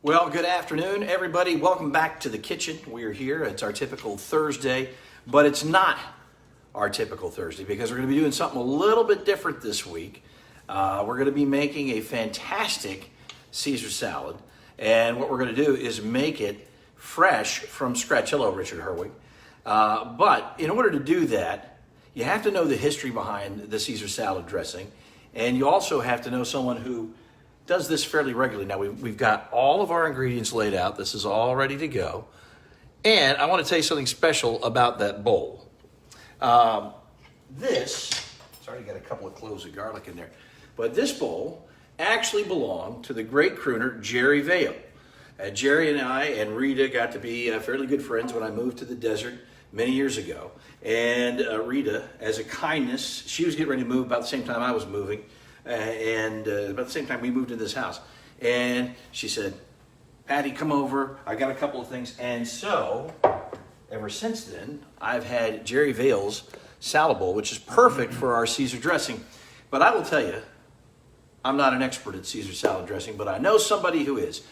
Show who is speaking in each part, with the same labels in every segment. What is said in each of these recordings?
Speaker 1: Well, good afternoon, everybody. Welcome back to the kitchen. We're here. It's our typical Thursday, but it's not our typical Thursday because we're going to be doing something a little bit different this week. We're going to be making a fantastic Caesar salad, and what we're going to do is make it fresh from scratch. Hello, Richard Herwig. But in order to do that, you have to know the history behind the Caesar salad dressing, and you also have to know someone who does this fairly regularly. Now, we've got all of our ingredients laid out. This is all ready to go. And I want to tell you something special about that bowl. Sorry, you got a couple of cloves of garlic in there. But this bowl actually belonged to the great crooner, Jerry Vale. Jerry and I and Rita got to be fairly good friends when I moved to the desert many years ago. And Rita, as a kindness, she was getting ready to move about the same time I was moving. And about the same time we moved into this house. And she said, Patty, come over. I got a couple of things. And so, ever since then, I've had Jerry Vale's salad bowl, which is perfect for our Caesar dressing. But I will tell you, I'm not an expert at Caesar salad dressing, but I know somebody who is.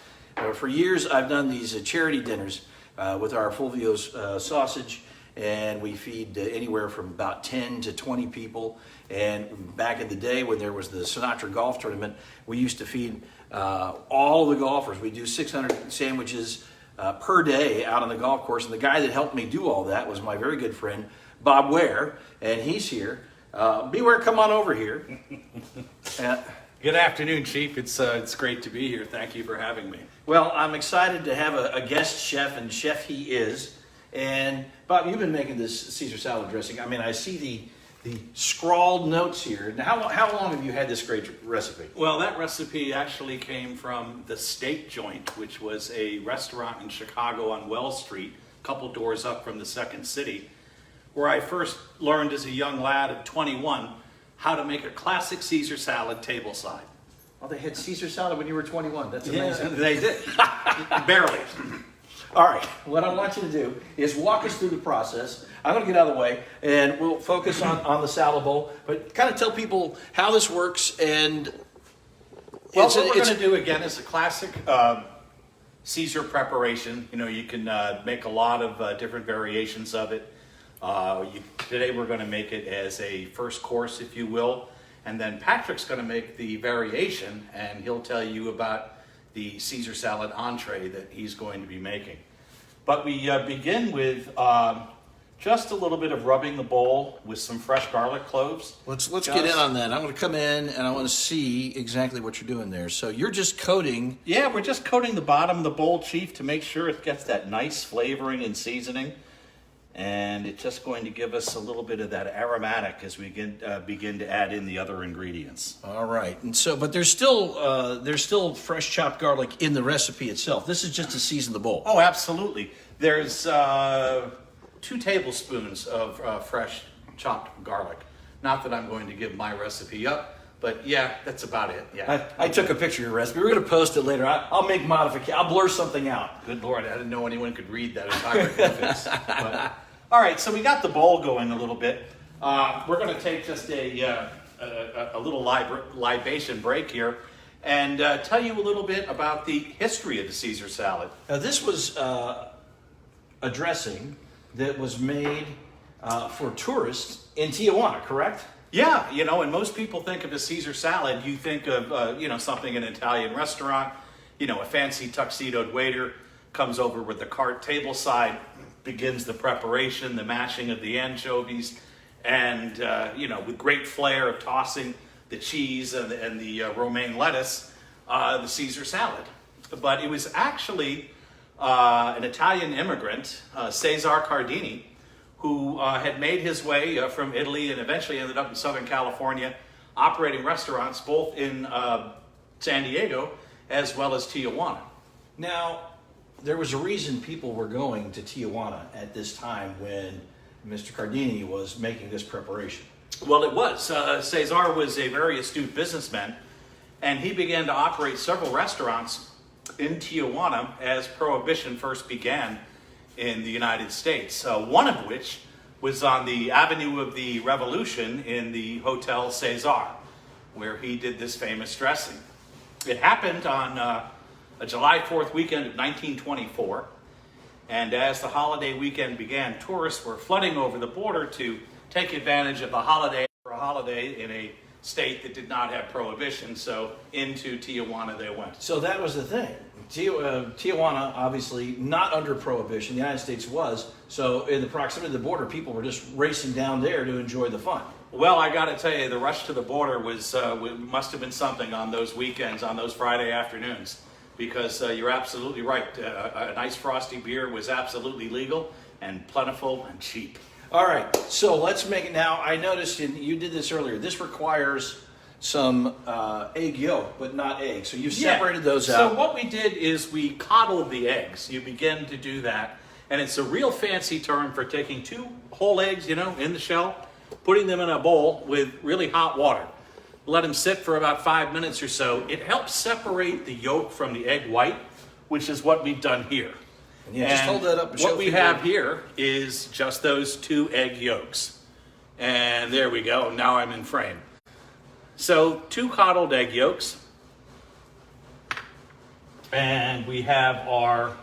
Speaker 1: For years, I've done these charity dinners with our Fulvio's sausage, and we feed anywhere from about 10 to 20 people. And back in the day when there was the Sinatra golf tournament, we used to feed all of the golfers. We do 600 sandwiches per day out on the golf course. And the guy that helped me do all that was my very good friend, Bob Ware, and he's here. BWare, come on over here.
Speaker 2: Good afternoon, Chief. It's great to be here. Thank you for having me.
Speaker 1: Well, I'm excited to have a guest chef, and chef he is. And Bob, you've been making this Caesar salad dressing. I mean, I see the scrawled notes here. Now, how long have you had this great recipe?
Speaker 2: Well, that recipe actually came from the Steak Joint, which was a restaurant in Chicago on Wells Street, a couple doors up from the Second City, where I first learned as a young lad of 21 how to make a classic Caesar salad tableside.
Speaker 1: Oh, they had Caesar salad when you were 21. That's amazing.
Speaker 2: Yeah, they did. Barely.
Speaker 1: All right, what I want you to do is walk us through the process. I'm going to get out of the way, and we'll focus on the salad bowl, but kind of tell people how this works. And
Speaker 2: well, what we're going to do again is a classic Caesar preparation. You know, you can make a lot of different variations of it. Today we're going to make it as a first course, if you will, and then Patrick's going to make the variation, and he'll tell you about the Caesar salad entree that he's going to be making. But we begin with just a little bit of rubbing the bowl with some fresh garlic cloves.
Speaker 1: Let's get in on that. I'm going to come in and I want to see exactly what you're doing there. So you're just coating.
Speaker 2: Yeah, we're just coating the bottom of the bowl, Chief, to make sure it gets that nice flavoring and seasoning. And it's just going to give us a little bit of that aromatic as we begin to add in the other ingredients.
Speaker 1: All right, and so, but there's still fresh chopped garlic in the recipe itself. This is just to season the bowl.
Speaker 2: Oh, absolutely. There's 2 tablespoons of fresh chopped garlic. Not that I'm going to give my recipe up, but yeah, that's about it. Yeah.
Speaker 1: I took a picture of your recipe. We're going to post it later. I'll make modifications. I'll blur something out.
Speaker 2: Good Lord, I didn't know anyone could read that hieroglyphics. But, all right, so we got the bowl going a little bit. We're going to take just a little libation break here and tell you a little bit about the history of the Caesar salad.
Speaker 1: Now, this was a dressing that was made for tourists in Tijuana, correct?
Speaker 2: Yeah, you know, and most people think of a Caesar salad, you think of, something in an Italian restaurant, a fancy tuxedoed waiter comes over with the cart tableside, begins the preparation, the mashing of the anchovies, and, with great flair of tossing the cheese and the romaine lettuce, the Caesar salad. But it was actually an Italian immigrant, Cesar Cardini, who had made his way from Italy and eventually ended up in Southern California, operating restaurants both in San Diego as well as Tijuana.
Speaker 1: Now, there was a reason people were going to Tijuana at this time when Mr. Cardini was making this preparation.
Speaker 2: Well, it was. Cesar was a very astute businessman, and he began to operate several restaurants in Tijuana as Prohibition first began in the United States, one of which was on the Avenue of the Revolution in the Hotel Cesar, where he did this famous dressing. It happened on a July 4th weekend of 1924. And as the holiday weekend began, tourists were flooding over the border to take advantage of the holiday for a holiday in a state that did not have prohibition. So into Tijuana they went.
Speaker 1: So that was the thing. Tijuana, obviously not under prohibition. The United States was. So in the proximity of the border, people were just racing down there to enjoy the fun.
Speaker 2: Well, I got to tell you, the rush to the border must have been something on those weekends, on those Friday afternoons, because you're absolutely right. A nice frosty beer was absolutely legal and plentiful and cheap.
Speaker 1: All right, so let's make it now. I noticed you did this earlier. This requires some egg yolk, but not egg. So you separated those out.
Speaker 2: So what we did is we coddled the eggs. You begin to do that. And it's a real fancy term for taking 2 whole eggs, in the shell, putting them in a bowl with really hot water. Let them sit for about 5 minutes or so. It helps separate the yolk from the egg white, which is what we've done here.
Speaker 1: Yeah, just hold that up and show
Speaker 2: what we have here is just those 2 egg yolks. And there we go. Now I'm in frame. So 2 coddled egg yolks. And we have our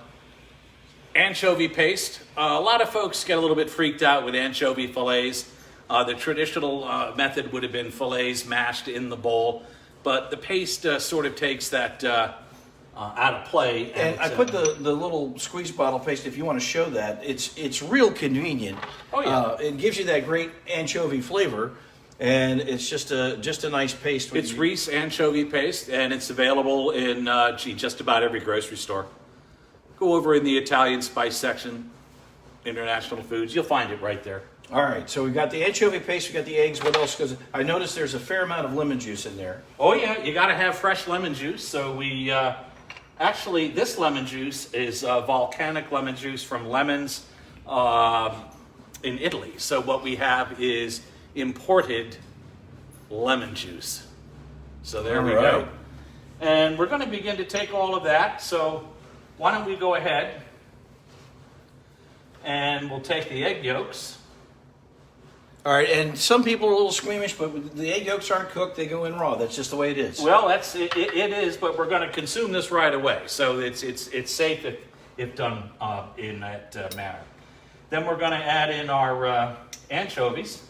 Speaker 2: anchovy paste. A lot of folks get a little bit freaked out with anchovy fillets. The traditional method would have been fillets mashed in the bowl. But the paste sort of takes that out of play.
Speaker 1: And I put the little squeeze bottle paste, if you want to show that. It's real convenient.
Speaker 2: Oh, yeah.
Speaker 1: It gives you that great anchovy flavor, and it's just a nice paste.
Speaker 2: It's Reese anchovy paste, and it's available in just about every grocery store. Go over in the Italian spice section, International Foods. You'll find it right there.
Speaker 1: All right, so we've got the anchovy paste, we've got the eggs. What else? Because I noticed there's a fair amount of lemon juice in there.
Speaker 2: Oh, yeah, you got to have fresh lemon juice. So we... Actually, this lemon juice is volcanic lemon juice from lemons in Italy. So what we have is imported lemon juice. So there we go. And we're going to begin to take all of that. So why don't we go ahead and we'll take the egg yolks.
Speaker 1: All right, and some people are a little squeamish, but the egg yolks aren't cooked; they go in raw. That's just the way it is.
Speaker 2: Well, it is, but we're going to consume this right away, so it's safe if done in that manner. Then we're going to add in our anchovies.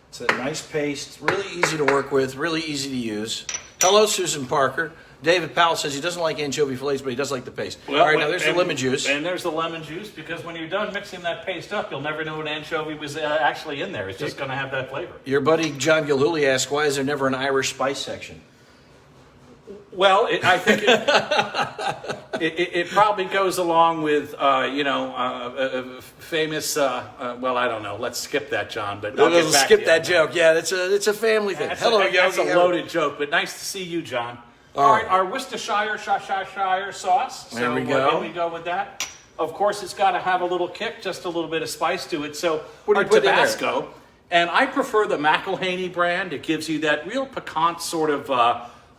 Speaker 1: It's a nice paste, really easy to work with, really easy to use. Hello, Susan Parker. David Powell says he doesn't like anchovy fillets, but he does like the paste.
Speaker 2: Well,
Speaker 1: all right, now there's the lemon juice.
Speaker 2: And there's the lemon juice, because when you're done mixing that paste up, you'll never know an anchovy was actually in there. It's just going to have that flavor.
Speaker 1: Your buddy John Gilhooly asked, why is there never an Irish spice section?
Speaker 2: Well, I think it probably goes along with, famous, well, I don't know. Let's skip that, John. But I'll get back
Speaker 1: skip
Speaker 2: to
Speaker 1: that
Speaker 2: you.
Speaker 1: joke. Yeah, it's a family thing. Hello, Yogi.
Speaker 2: That's a loaded joke, but nice to see you, John. All right, our Worcestershire sauce.
Speaker 1: There we go.
Speaker 2: Here we go with that. Of course, it's got to have a little kick, just a little bit of spice to it. So
Speaker 1: What do you
Speaker 2: our
Speaker 1: put in there?
Speaker 2: Tabasco, and I prefer the McElhaney brand. It gives you that real piquant sort of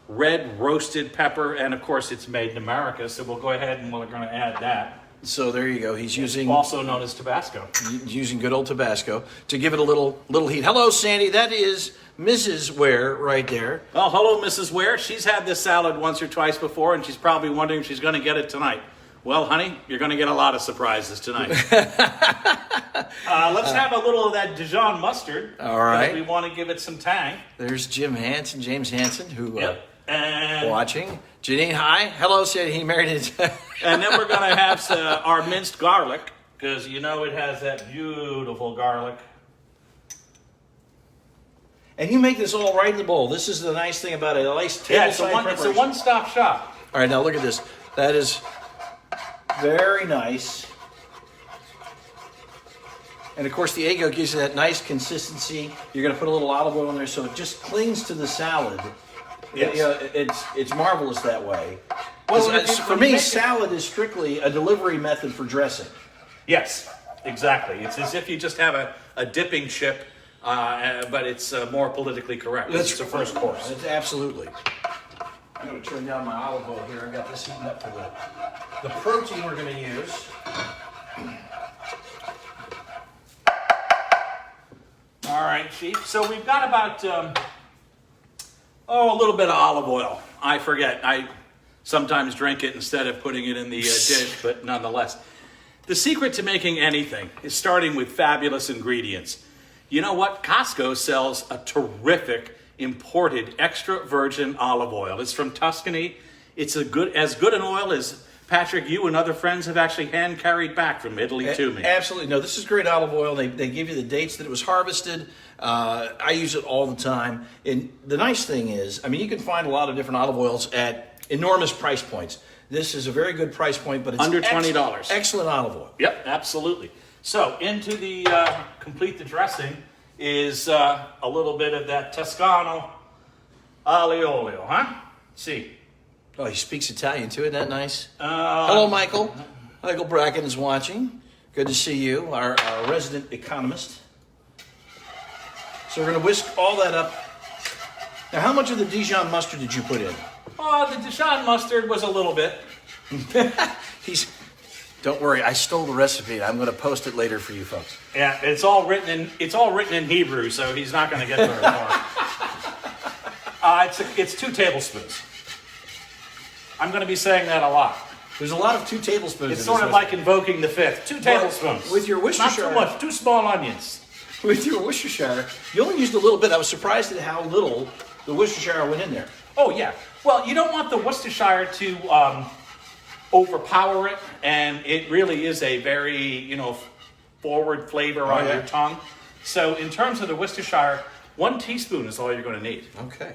Speaker 2: red roasted pepper, and of course, it's made in America. So we'll go ahead and we're going to add that.
Speaker 1: So there you go. He's using
Speaker 2: Also known as Tabasco.
Speaker 1: using good old Tabasco to give it a little heat. Hello, Sandy. That is Mrs. Ware right there.
Speaker 2: Well, hello, Mrs. Ware. She's had this salad once or twice before, and she's probably wondering if she's going to get it tonight. Well, honey, you're going to get a lot of surprises tonight. Let's have a little of that Dijon mustard.
Speaker 1: All right.
Speaker 2: We want to give it some tang.
Speaker 1: There's James Hansen, who
Speaker 2: And
Speaker 1: watching. Janine, hi. Hello, Sandy. He married his.
Speaker 2: and then we're going to have our minced garlic, because you know it has that beautiful garlic.
Speaker 1: And you make this all right in the bowl. This is the nice thing about it. A nice
Speaker 2: It's
Speaker 1: table-side
Speaker 2: a one-stop shop.
Speaker 1: All right, now look at this. That is very nice. And of course, the egg yolk gives you that nice consistency. You're going to put a little olive oil in there, so it just clings to the salad.
Speaker 2: Yes.
Speaker 1: It's marvelous that way.
Speaker 2: Well,
Speaker 1: For me, salad is strictly a delivery method for dressing.
Speaker 2: Yes, exactly. It's as if you just have a dipping chip, but it's more politically correct. It's a first course.
Speaker 1: It's absolutely. I'm going to turn down my olive oil here. I've got this heating up for the protein we're going to use.
Speaker 2: All right, Chief. So we've got about, a little bit of olive oil. I forget. sometimes drink it instead of putting it in the dish, but nonetheless. The secret to making anything is starting with fabulous ingredients. You know what? Costco sells a terrific imported extra virgin olive oil. It's from Tuscany. It's as good an oil as Patrick, you and other friends have actually hand carried back from Italy to me.
Speaker 1: Absolutely. No, this is great olive oil. They give you the dates that it was harvested. I use it all the time. And the nice thing is, I mean, you can find a lot of different olive oils at enormous price points. This is a very good price point, but it's
Speaker 2: under $20.
Speaker 1: Excellent olive oil.
Speaker 2: Yep, absolutely. So into the complete the dressing is a little bit of that Toscano aglio olio, huh? See.
Speaker 1: Oh, he speaks Italian too. Isn't that nice? Hello, Michael. Michael Bracken is watching. Good to see you, our resident economist. So we're going to whisk all that up. Now, how much of the Dijon mustard did you put in?
Speaker 2: Oh, the Dijon mustard was a little bit.
Speaker 1: Don't worry, I stole the recipe. I'm going to post it later for you folks.
Speaker 2: Yeah, it's all written in Hebrew, so he's not going to get very far. It's 2 tablespoons. I'm going to be saying that a lot.
Speaker 1: There's a lot of 2 tablespoons.
Speaker 2: It's sort of like invoking the fifth. 2 tablespoons.
Speaker 1: With your Worcestershire,
Speaker 2: not too much. 2 small onions.
Speaker 1: With your Worcestershire, you only used a little bit. I was surprised at how little the Worcestershire went in there.
Speaker 2: Oh yeah. Well, you don't want the Worcestershire to overpower it, and it really is a very forward flavor on your tongue. So in terms of the Worcestershire, 1 teaspoon is all you're going to need.
Speaker 1: Okay.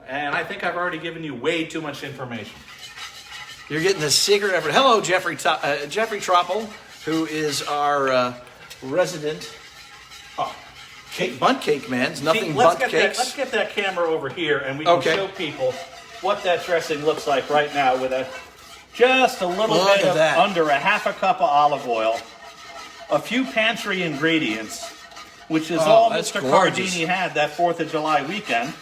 Speaker 2: And I think I've already given you way too much information.
Speaker 1: You're getting the secret effort. Hello, Jeffrey Tropple, who is our resident bundt cake man. It's nothing but cakes.
Speaker 2: Let's get that camera over here, and we can show people what that dressing looks like right now with just a little bit of under a half a cup of olive oil, a few pantry ingredients, which is all Mr. Cardini had that 4th of July weekend,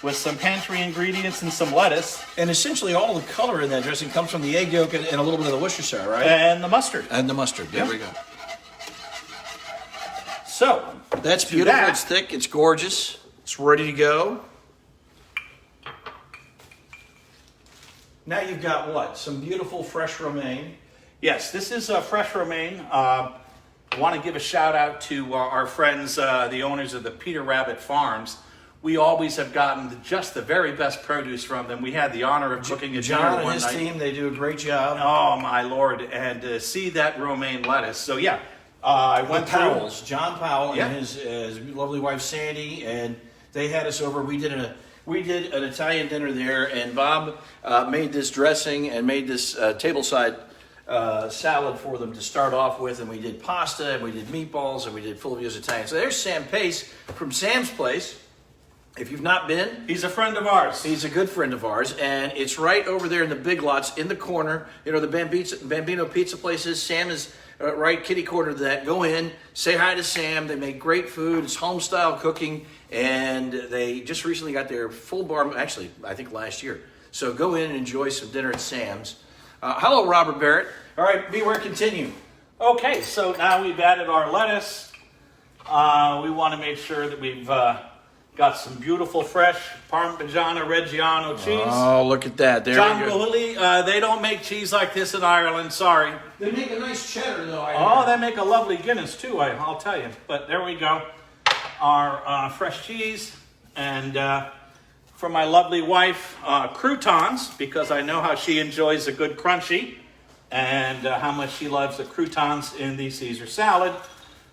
Speaker 2: with some pantry ingredients and some lettuce.
Speaker 1: And essentially all the color in that dressing comes from the egg yolk and a little bit of the Worcestershire, right?
Speaker 2: And the mustard.
Speaker 1: And the mustard. There we go.
Speaker 2: So,
Speaker 1: that's beautiful. It's thick. It's gorgeous. It's ready to go. Now you've got what? Some beautiful fresh romaine.
Speaker 2: Yes, this is fresh romaine. I want to give a shout out to our friends, the owners of the Peter Rabbit Farms. We always have gotten just the very best produce from them. We had the honor of cooking a dinner one night.
Speaker 1: John and his team, they do a great job.
Speaker 2: Oh, my Lord. And to see that romaine lettuce. So, yeah, I went through.
Speaker 1: John Powell and his lovely wife, Sandy, and they had us over. We did an Italian dinner there, and Bob made this dressing and made this tableside salad for them to start off with, and we did pasta, and we did meatballs, and we did Fulvio's Italian. So there's Sam Pace from Sam's Place. If you've not been,
Speaker 2: he's a friend of ours.
Speaker 1: He's a good friend of ours, and it's right over there in the Big Lots in the corner. You know, the Bambino Pizza places. Sam is right kitty corner to that. Go in, say hi to Sam. They make great food. It's home style cooking, and they just recently got their full bar. Actually, I think last year. So go in and enjoy some dinner at Sam's. Hello, Robert Barrett. All right, BWare, continue.
Speaker 2: Okay, so now we've added our lettuce. We want to make sure that we've got some beautiful fresh Parmigiano Reggiano cheese.
Speaker 1: Oh, look at that. There
Speaker 2: John Lilly, they don't make cheese like this in Ireland, sorry.
Speaker 1: They make a nice cheddar, though.
Speaker 2: They make a lovely Guinness, too, I'll tell you. But there we go. Our fresh cheese. And for my lovely wife, croutons, because I know how she enjoys a good crunchy. And how much she loves the croutons in the Caesar salad.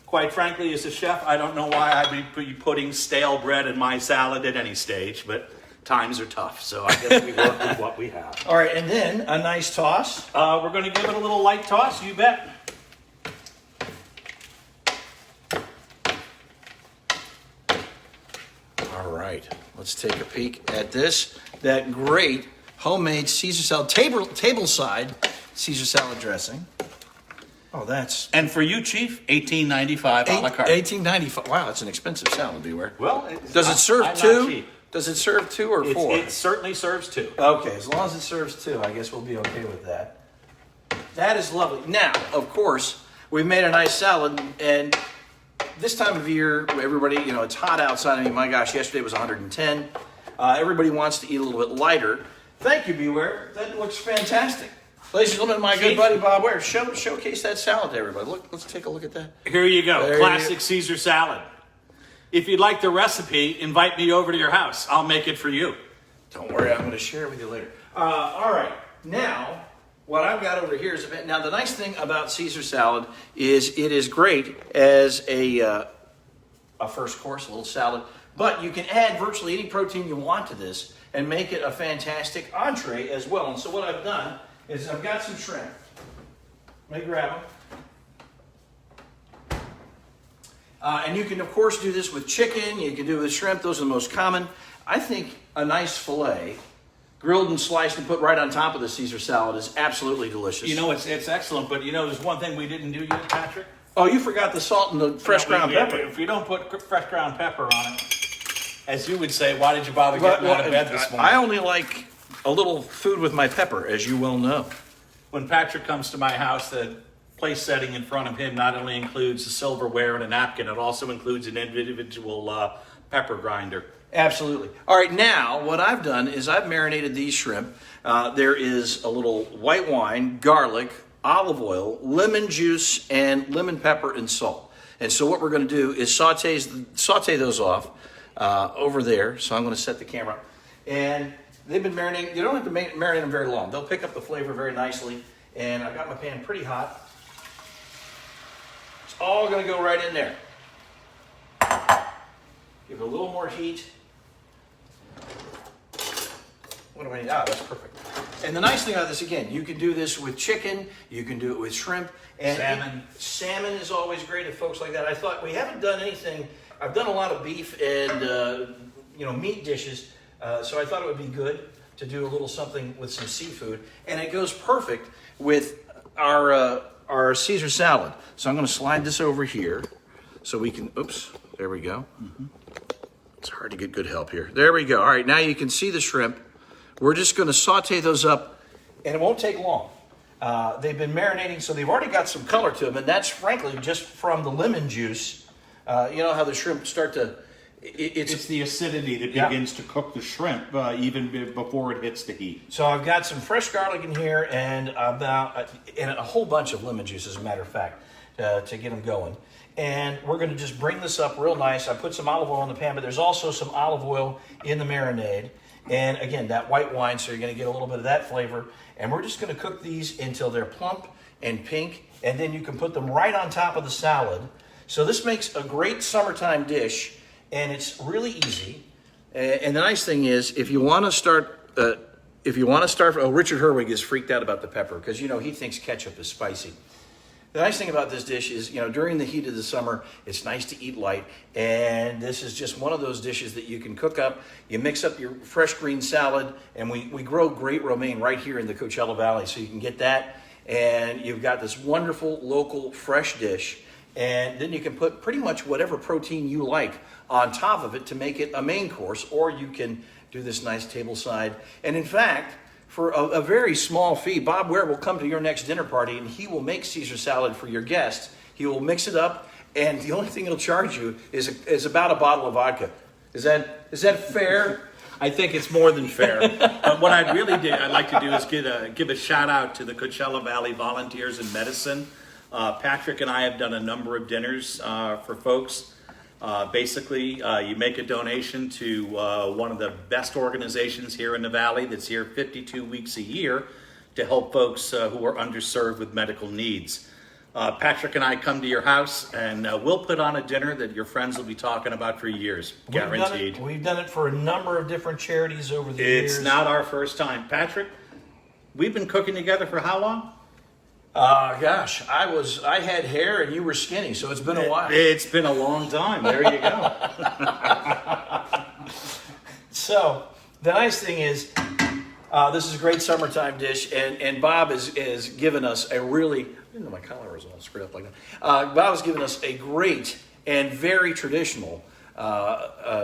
Speaker 2: Quite frankly, as a chef, I don't know why I'd be putting stale bread in my salad at any stage, but times are tough, so I guess we work with what we have.
Speaker 1: All right, and then a nice toss.
Speaker 2: We're going to give it a little light toss, you bet.
Speaker 1: All right, let's take a peek at this. That great homemade Caesar salad, tableside Caesar salad dressing. Oh, that's...
Speaker 2: And for you, Chief, $18.95 a la carte.
Speaker 1: $18.95. Wow, that's an expensive salad, BWare.
Speaker 2: Well,
Speaker 1: does it serve 2? Does it serve 2 or 4?
Speaker 2: It certainly serves 2.
Speaker 1: Okay, as long as it serves 2, I guess we'll be okay with that. That is lovely. Now, of course, we've made a nice salad, and this time of year, everybody, it's hot outside. I mean, my gosh, yesterday was 110. Everybody wants to eat a little bit lighter. Thank you, BWare. That looks fantastic. Ladies and gentlemen, my good buddy Bob Ware. Showcase that salad to everybody. Look, let's take a look at that.
Speaker 2: Here you go,
Speaker 1: There
Speaker 2: classic Caesar salad. If you'd like the recipe, invite me over to your house. I'll make it for you.
Speaker 1: Don't worry, I'm going to share it with you later. All right, now what I've got over here is now the nice thing about Caesar salad is it is great as a first course, a little salad, but you can add virtually any protein you want to this and make it a fantastic entree as well. And so what I've done is I've got some shrimp. Let me grab them. And you can, of course, do this with chicken. You can do it with shrimp. Those are the most common. I think a nice filet, grilled and sliced and put right on top of the Caesar salad is absolutely delicious.
Speaker 2: You know, it's excellent, but you know, there's one thing we didn't do yet, Patrick.
Speaker 1: Oh, you forgot the salt and the fresh ground pepper.
Speaker 2: If you don't put fresh ground pepper on it, as you would say, why did you bother getting out of bed this morning?
Speaker 1: I only like a little food with my pepper, as you well know.
Speaker 2: When Patrick comes to my house, the place setting in front of him not only includes a silverware and a napkin, it also includes an individual pepper grinder.
Speaker 1: Absolutely. All right, now what I've done is I've marinated these shrimp. There is a little white wine, garlic, olive oil, lemon juice, and lemon pepper and salt. And so what we're going to do is saute those off over there. So I'm going to set the camera up. And they've been marinating. You don't have to marinate them very long. They'll pick up the flavor very nicely. And I've got my pan pretty hot. It's all going to go right in there. Give it a little more heat. What do I need? Ah, that's perfect. And the nice thing about this, again, you can do this with chicken, you can do it with shrimp, and
Speaker 2: salmon.
Speaker 1: Salmon is always great if folks like that. I thought we haven't done anything. I've done a lot of beef and meat dishes, so I thought it would be good to do a little something with some seafood, and it goes perfect with our Caesar salad. So I'm going to slide this over here so we can. Oops, there we go. Mm-hmm. It's hard to get good help here. There we go. All right, now you can see the shrimp. We're just going to saute those up, and it won't take long. They've been marinating, so they've already got some color to them, and that's frankly just from the lemon juice. You know how the shrimp start to...
Speaker 2: It's the acidity that begins to cook the shrimp even before it hits the heat.
Speaker 1: So I've got some fresh garlic in here and a whole bunch of lemon juice, as a matter of fact, to get them going. And we're going to just bring this up real nice. I put some olive oil in the pan, but there's also some olive oil in the marinade. And again, that white wine, so you're going to get a little bit of that flavor. And we're just going to cook these until they're plump and pink, and then you can put them right on top of the salad. So this makes a great summertime dish, and it's really easy. And the nice thing is, if you want to start, Richard Herwig is freaked out about the pepper because, he thinks ketchup is spicy. The nice thing about this dish is, during the heat of the summer, it's nice to eat light. And this is just one of those dishes that you can cook up. You mix up your fresh green salad, and we grow great romaine right here in the Coachella Valley. So you can get that, and you've got this wonderful local fresh dish. And then you can put pretty much whatever protein you like on top of it to make it a main course, or you can do this nice tableside. And in fact, for a very small fee, Bob Ware will come to your next dinner party and he will make Caesar salad for your guests. He will mix it up, and the only thing he'll charge you is about a bottle of vodka. Is that fair?
Speaker 2: I think it's more than fair. But what I'd like to do is give a shout out to the Coachella Valley Volunteers in Medicine. Patrick and I have done a number of dinners for folks. Basically, you make a donation to one of the best organizations here in the Valley that's here 52 weeks a year to help folks who are underserved with medical needs. Patrick and I come to your house, and we'll put on a dinner that your friends will be talking about for years, guaranteed.
Speaker 1: We've done it for a number of different charities over the years.
Speaker 2: It's not our first time. Patrick, we've been cooking together for how long?
Speaker 1: Gosh, I had hair and you were skinny, so it's been a while.
Speaker 2: It's been a long time. There you go.
Speaker 1: So the nice thing is, this is a great summertime dish, and Bob is given us a really, I didn't know my collar was all screwed up like that. Bob has given us a great and very traditional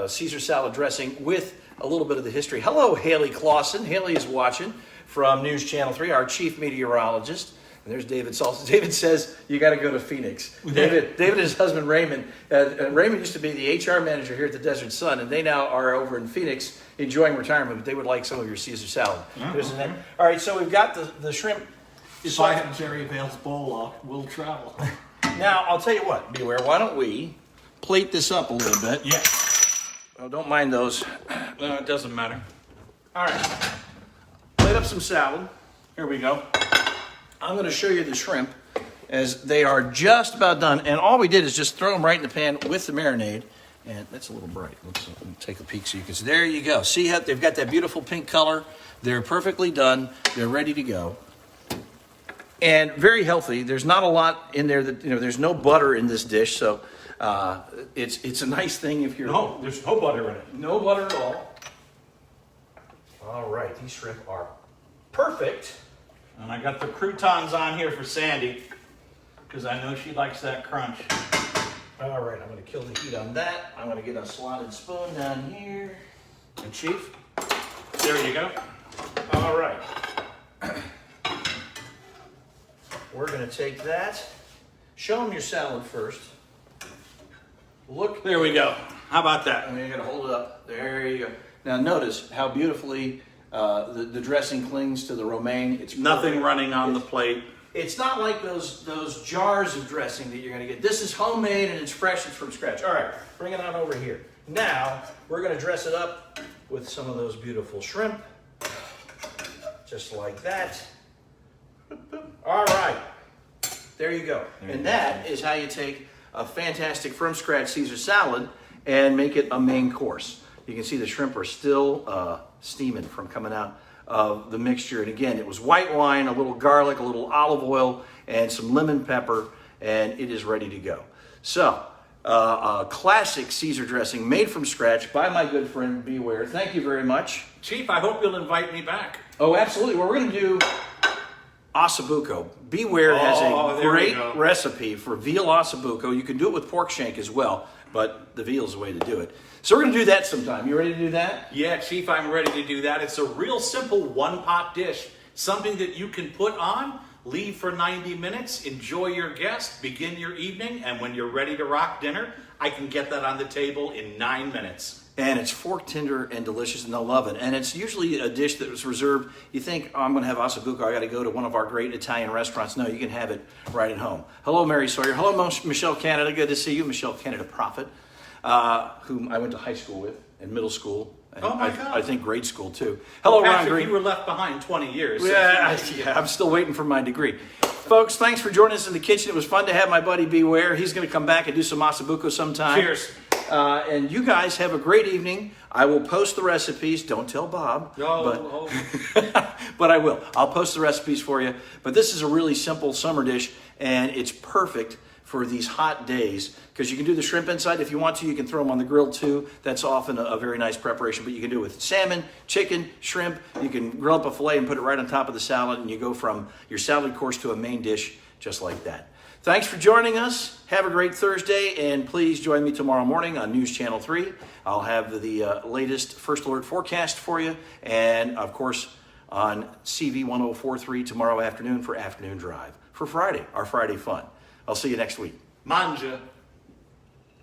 Speaker 1: Caesar salad dressing with a little bit of the history. Hello, Haley Clausen. Haley is watching from News Channel 3, our chief meteorologist, And there's David Salsa. David says you got to go to Phoenix. David and his husband Raymond. Raymond used to be the HR manager here at the Desert Sun, and they now are over in Phoenix enjoying retirement. But they would like some of your Caesar salad.
Speaker 2: Okay.
Speaker 1: All right, so we've got the shrimp.
Speaker 3: If I have Jerry Vale's bowl, we'll travel.
Speaker 1: Now I'll tell you what, BWare. Why don't we plate this up a little bit?
Speaker 2: Yeah.
Speaker 1: Oh, don't mind those.
Speaker 2: No, it doesn't matter.
Speaker 1: All right. Plate up some salad.
Speaker 2: Here we go.
Speaker 1: I'm going to show you the shrimp as they are just about done. And all we did is just throw them right in the pan with the marinade. And that's a little bright. Let's take a peek so you can see. There you go. See how they've got that beautiful pink color? They're perfectly done. They're ready to go. And very healthy. There's not a lot in there that, there's no butter in this dish. So it's a nice thing if you're...
Speaker 2: No, there's no butter in it.
Speaker 1: No butter at all. All right. These shrimp are perfect.
Speaker 2: And I got the croutons on here for Sandy, because I know she likes that crunch.
Speaker 1: All right, I'm going to kill the heat on that. I'm going to get a slotted spoon down here.
Speaker 2: And Chief, there you go.
Speaker 1: All right. We're going to take that. Show them your salad first. Look.
Speaker 2: There we go. How about that?
Speaker 1: I mean, you got to hold it up. There you go. Now notice how beautifully the dressing clings to the romaine. It's
Speaker 2: Nothing
Speaker 1: perfect.
Speaker 2: running on the plate.
Speaker 1: It's not like those jars of dressing that you're going to get. This is homemade and it's fresh. It's from scratch. All right, bring it on over here. Now, we're going to dress it up with some of those beautiful shrimp. Just like that. All right. There you go. And that is how you take a fantastic from scratch Caesar salad and make it a main course. You can see the shrimp are still steaming from coming out of the mixture. And again, it was white wine, a little garlic, a little olive oil, and some lemon pepper, and it is ready to go. So, a classic Caesar dressing made from scratch by my good friend BWare. Thank you very much.
Speaker 2: Chief, I hope you'll invite me back.
Speaker 1: Oh, absolutely. Well, we're going to do ossobuco. BWare has a great recipe for veal ossobuco. You can do it with pork shank as well, but the veal is the way to do it. So we're going to do that sometime. You ready to do that?
Speaker 2: Yeah, Chief, I'm ready to do that. It's a real simple one-pot dish. Something that you can put on, leave for 90 minutes, enjoy your guest, begin your evening, and when you're ready to rock dinner, I can get that on the table in 9 minutes.
Speaker 1: And it's fork tender and delicious, and they'll love it. And it's usually a dish that was reserved. You think, oh, I'm going to have ossobuco. I got to go to one of our great Italian restaurants. No, you can have it right at home. Hello, Mary Sawyer. Hello, Michelle Canada. Good to see you, Michelle Canada Prophet, whom I went to high school with and middle school. And
Speaker 2: Oh my God!
Speaker 1: I think grade school too. Hello,
Speaker 2: well,
Speaker 1: Ron
Speaker 2: Patrick,
Speaker 1: Green.
Speaker 2: you were left behind 20 years.
Speaker 1: Yeah, I'm still waiting for my degree. Folks, thanks for joining us in the kitchen. It was fun to have my buddy BWare. He's going to come back and do some ossobuco sometime.
Speaker 2: Cheers.
Speaker 1: And you guys have a great evening. I will post the recipes. Don't tell Bob. But I will. I'll post the recipes for you. But this is a really simple summer dish, and it's perfect for these hot days because you can do the shrimp inside. If you want to, you can throw them on the grill too. That's often a very nice preparation, but you can do it with salmon, chicken, shrimp. You can grill up a filet and put it right on top of the salad, and you go from your salad course to a main dish just like that. Thanks for joining us. Have a great Thursday, and please join me tomorrow morning on News Channel 3. I'll have the latest First Alert forecast for you, and of course on CV 1043 tomorrow afternoon for Afternoon Drive for Friday, our Friday fun. I'll see you next week.
Speaker 2: Manja.